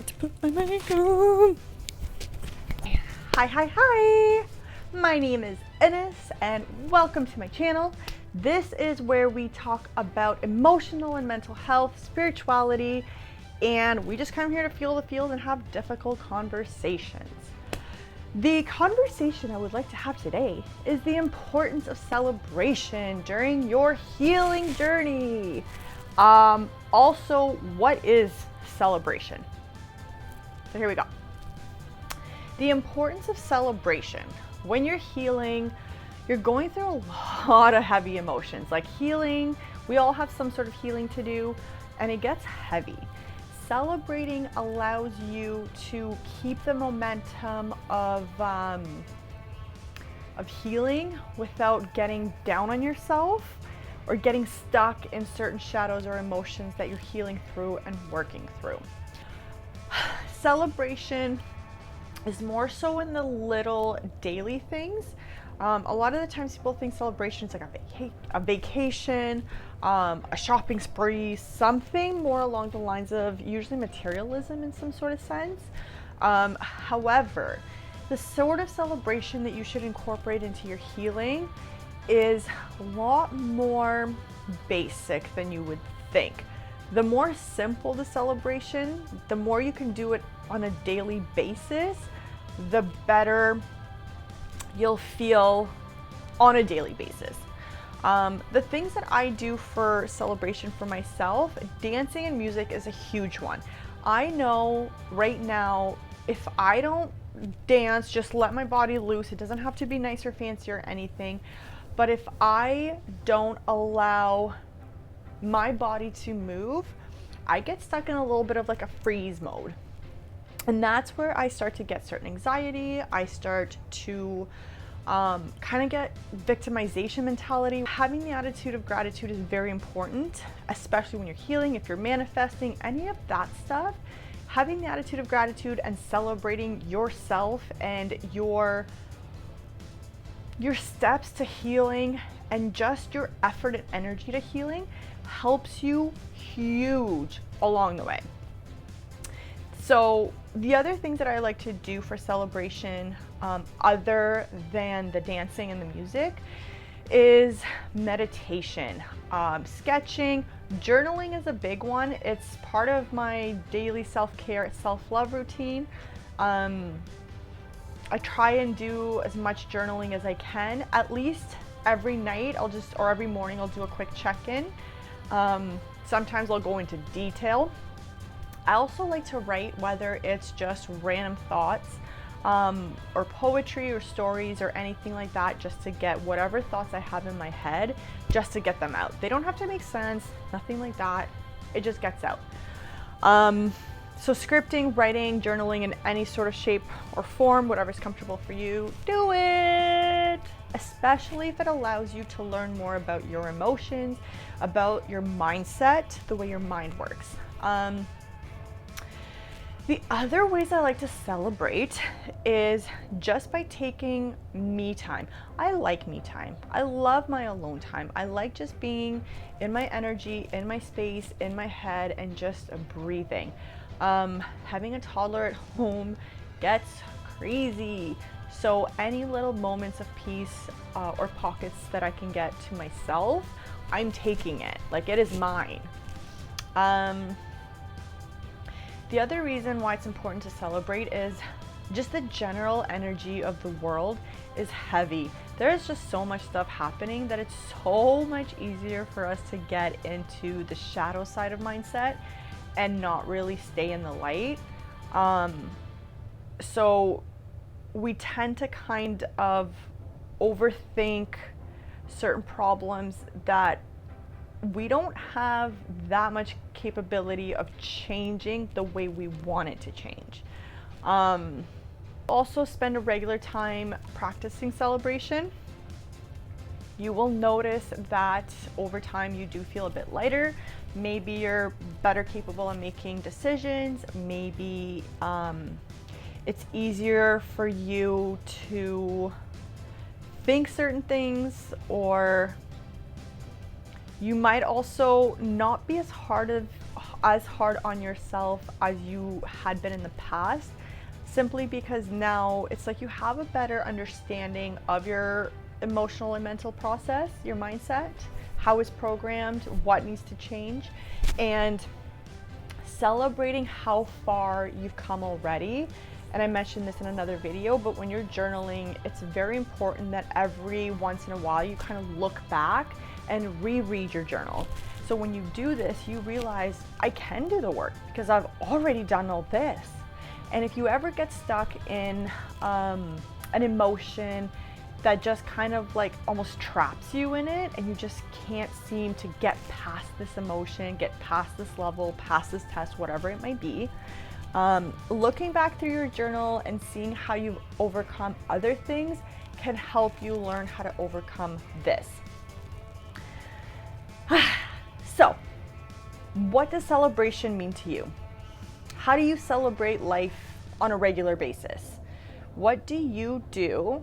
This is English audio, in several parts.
forgot to put my mic on. Hi. My name is Ines and welcome to my channel. This is where we talk about emotional and mental health, spirituality, and we just come here to feel the feels and have difficult conversations. The conversation I would like to have today is the importance of celebration during your healing journey. Also, what is celebration? So here we go. The importance of celebration. When you're healing, you're going through a lot of heavy emotions. Like healing, we all have some sort of healing to do, and it gets heavy. Celebrating allows you to keep the momentum of healing without getting down on yourself or getting stuck in certain shadows or emotions that you're healing through and working through. Celebration is more so in the little daily things. A lot of the times people think celebration is like a vacation, a shopping spree, something more along the lines of usually materialism in some sort of sense. However, the sort of celebration that you should incorporate into your healing is a lot more basic than you would think. The more simple the celebration, the more you can do it on a daily basis, the better you'll feel on a daily basis. The things that I do for celebration for myself, dancing and music is a huge one. I know right now, if I don't dance, just let my body loose, it doesn't have to be nice or fancy or anything, but if I don't allow my body to move, I get stuck in a little bit of like a freeze mode. And that's where I start to get certain anxiety. I start to kind of get victimization mentality. Having the attitude of gratitude is very important, especially when you're healing, if you're manifesting, any of that stuff. Having the attitude of gratitude and celebrating yourself and your steps to healing and just your effort and energy to healing helps you huge along the way. So the other things that I like to do for celebration, other than the dancing and the music, is meditation, sketching, journaling is a big one. It's part of my daily self-care, self-love routine. I try and do as much journaling as I can. At least every night or every morning I'll do a quick check-in. Sometimes I'll go into detail. I also like to write, whether it's just random thoughts or poetry or stories or anything like that, just to get whatever thoughts I have in my head, just to get them out. They don't have to make sense, nothing like that. It just gets out. So scripting, writing, journaling in any sort of shape or form, whatever's comfortable for you, do it. Especially if it allows you to learn more about your emotions, about your mindset, the way your mind works. The other ways I like to celebrate is just by taking me time. I like me time. I love my alone time. I like just being in my energy, in my space, in my head, and just breathing. Having a toddler at home gets crazy. So any little moments of peace or pockets that I can get to myself, I'm taking it. Like, it is mine. The other reason why it's important to celebrate is just the general energy of the world is heavy. There's just so much stuff happening that it's so much easier for us to get into the shadow side of mindset and not really stay in the light. So we tend to kind of overthink certain problems that we don't have that much capability of changing the way we want it to change. Also spend a regular time practicing celebration. You will notice that over time you do feel a bit lighter. Maybe you're better capable of making decisions. Maybe it's easier for you to think certain things, or you might also not be as hard as hard on yourself as you had been in the past, simply because now it's like you have a better understanding of your emotional and mental process, your mindset, how it's programmed, what needs to change, and celebrating how far you've come already. And I mentioned this in another video, but when you're journaling, it's very important that every once in a while you kind of look back and reread your journal. So when you do this, you realize I can do the work because I've already done all this. And if you ever get stuck in an emotion that just kind of like almost traps you in it, and you just can't seem to get past this emotion, get past this level, past this test, whatever it might be, looking back through your journal and seeing how you've overcome other things can help you learn how to overcome this. So, what does celebration mean to you? How do you celebrate life on a regular basis? What do you do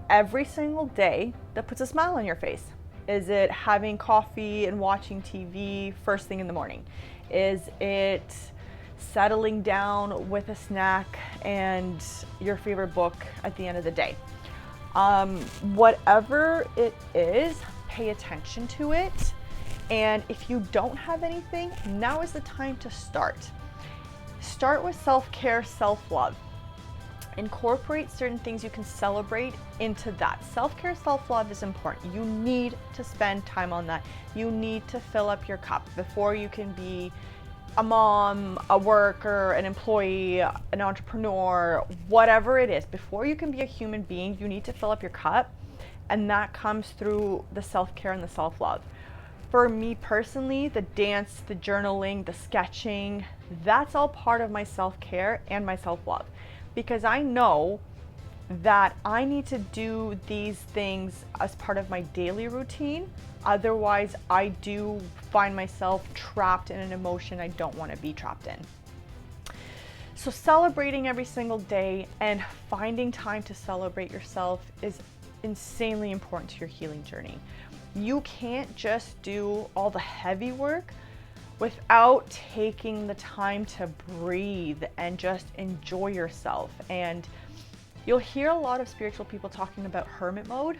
every single day that puts a smile on your face? Is it having coffee and watching TV first thing in the morning? Is it settling down with a snack and your favorite book at the end of the day? Whatever it is, pay attention to it. And if you don't have anything, now is the time to start. Start with self-care, self-love. Incorporate certain things you can celebrate into that. Self-care, self-love is important. You need to spend time on that. You need to fill up your cup before you can be a mom, a worker, an employee, an entrepreneur, whatever it is. Before you can be a human being, you need to fill up your cup, and that comes through the self-care and the self-love. For me personally, the dance, the journaling, the sketching, that's all part of my self-care and my self-love, because I know that I need to do these things as part of my daily routine. Otherwise, I do find myself trapped in an emotion I don't want to be trapped in. So celebrating every single day and finding time to celebrate yourself is insanely important to your healing journey. You can't just do all the heavy work without taking the time to breathe and just enjoy yourself. And you'll hear a lot of spiritual people talking about hermit mode.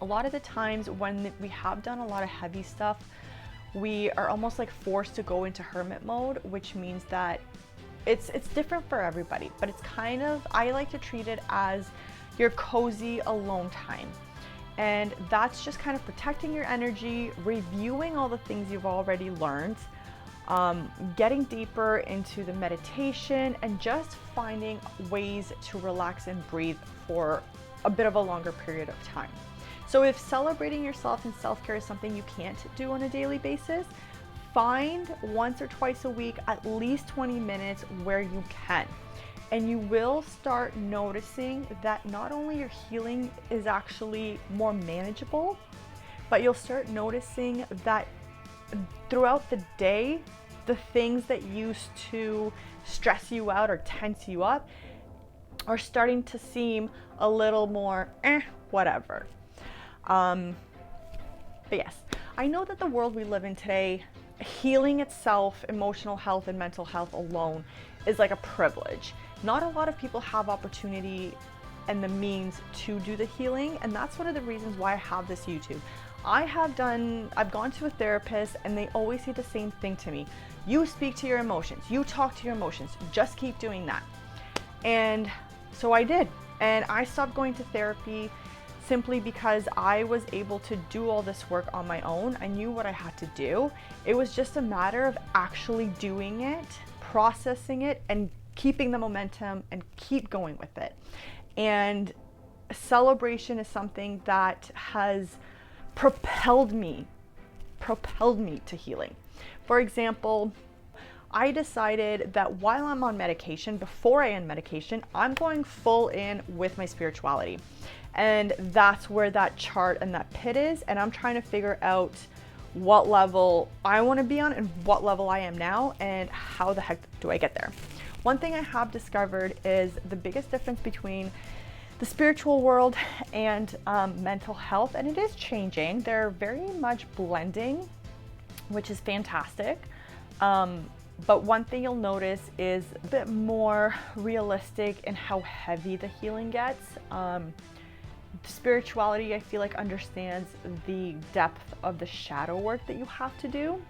A lot of the times when we have done a lot of heavy stuff, we are almost like forced to go into hermit mode, which means that it's different for everybody, but it's kind of, I like to treat it as your cozy alone time. And that's just kind of protecting your energy, reviewing all the things you've already learned, getting deeper into the meditation, and just finding ways to relax and breathe for a bit of a longer period of time. So if celebrating yourself and self-care is something you can't do on a daily basis, find once or twice a week at least 20 minutes where you can. And you will start noticing that not only your healing is actually more manageable, but you'll start noticing that throughout the day, the things that used to stress you out or tense you up are starting to seem a little more whatever. But yes, I know that the world we live in today, healing itself, emotional health and mental health alone is like a privilege. Not a lot of people have opportunity and the means to do the healing, and that's one of the reasons why I have this YouTube. I've gone to a therapist and they always say the same thing to me. You speak to your emotions, you talk to your emotions, just keep doing that. And so I did, and I stopped going to therapy simply because I was able to do all this work on my own. I knew what I had to do. It was just a matter of actually doing it, processing it, and keeping the momentum and keep going with it. And celebration is something that has propelled me to healing. For example, I decided that while I'm on medication, before I end medication, I'm going full in with my spirituality. And that's where that chart and that pit is. And I'm trying to figure out what level I want to be on and what level I am now and how the heck do I get there. One thing I have discovered is the biggest difference between the spiritual world and mental health, and it is changing. They're very much blending, which is fantastic. But one thing you'll notice is a bit more realistic in how heavy the healing gets. Spirituality, I feel like, understands the depth of the shadow work that you have to do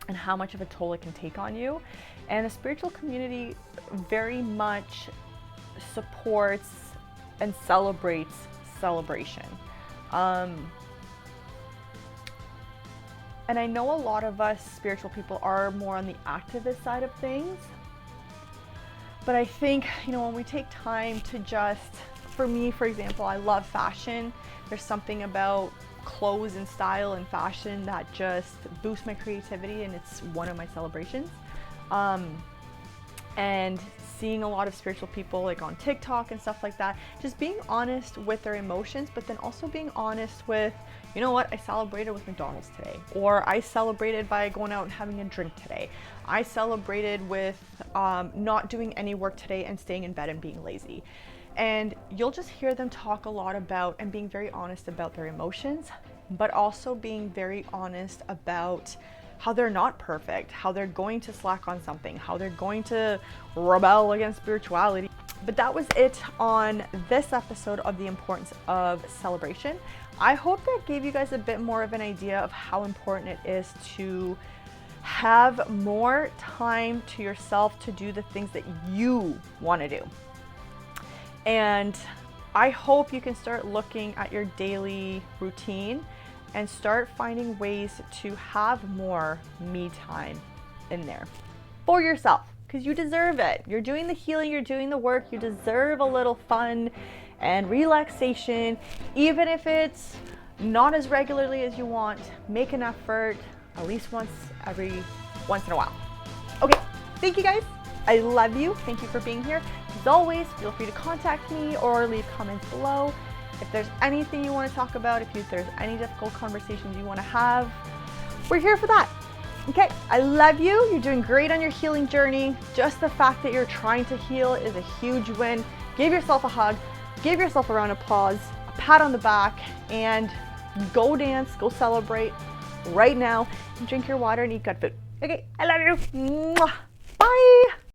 and how much of a toll it can take on you. And the spiritual community very much supports and celebrates celebration. And I know a lot of us spiritual people are more on the activist side of things, but I think, when we take time to just, for me, for example, I love fashion. There's something about clothes and style and fashion that just boosts my creativity, and it's one of my celebrations. And seeing a lot of spiritual people like on TikTok and stuff like that, just being honest with their emotions, but then also being honest with, you know what, I celebrated with McDonald's today, or I celebrated by going out and having a drink today. I celebrated with not doing any work today and staying in bed and being lazy. And you'll just hear them talk a lot about and being very honest about their emotions, but also being very honest about how they're not perfect, how they're going to slack on something, how they're going to rebel against spirituality. But that was it on this episode of the importance of celebration. I hope that gave you guys a bit more of an idea of how important it is to have more time to yourself to do the things that you want to do. And I hope you can start looking at your daily routine and start finding ways to have more me time in there for yourself, because you deserve it. You're doing the healing, you're doing the work, you deserve a little fun and relaxation, even if it's not as regularly as you want. Make an effort at least once in a while. Okay, thank you guys. I love you. Thank you for being here. As always, feel free to contact me or leave comments below. If there's anything you want to talk about, if there's any difficult conversations you want to have, we're here for that. Okay, I love you. You're doing great on your healing journey. Just the fact that you're trying to heal is a huge win. Give yourself a hug, give yourself a round of applause, a pat on the back, and go dance, go celebrate right now, and drink your water and eat good food. Okay, I love you. Mwah. Bye.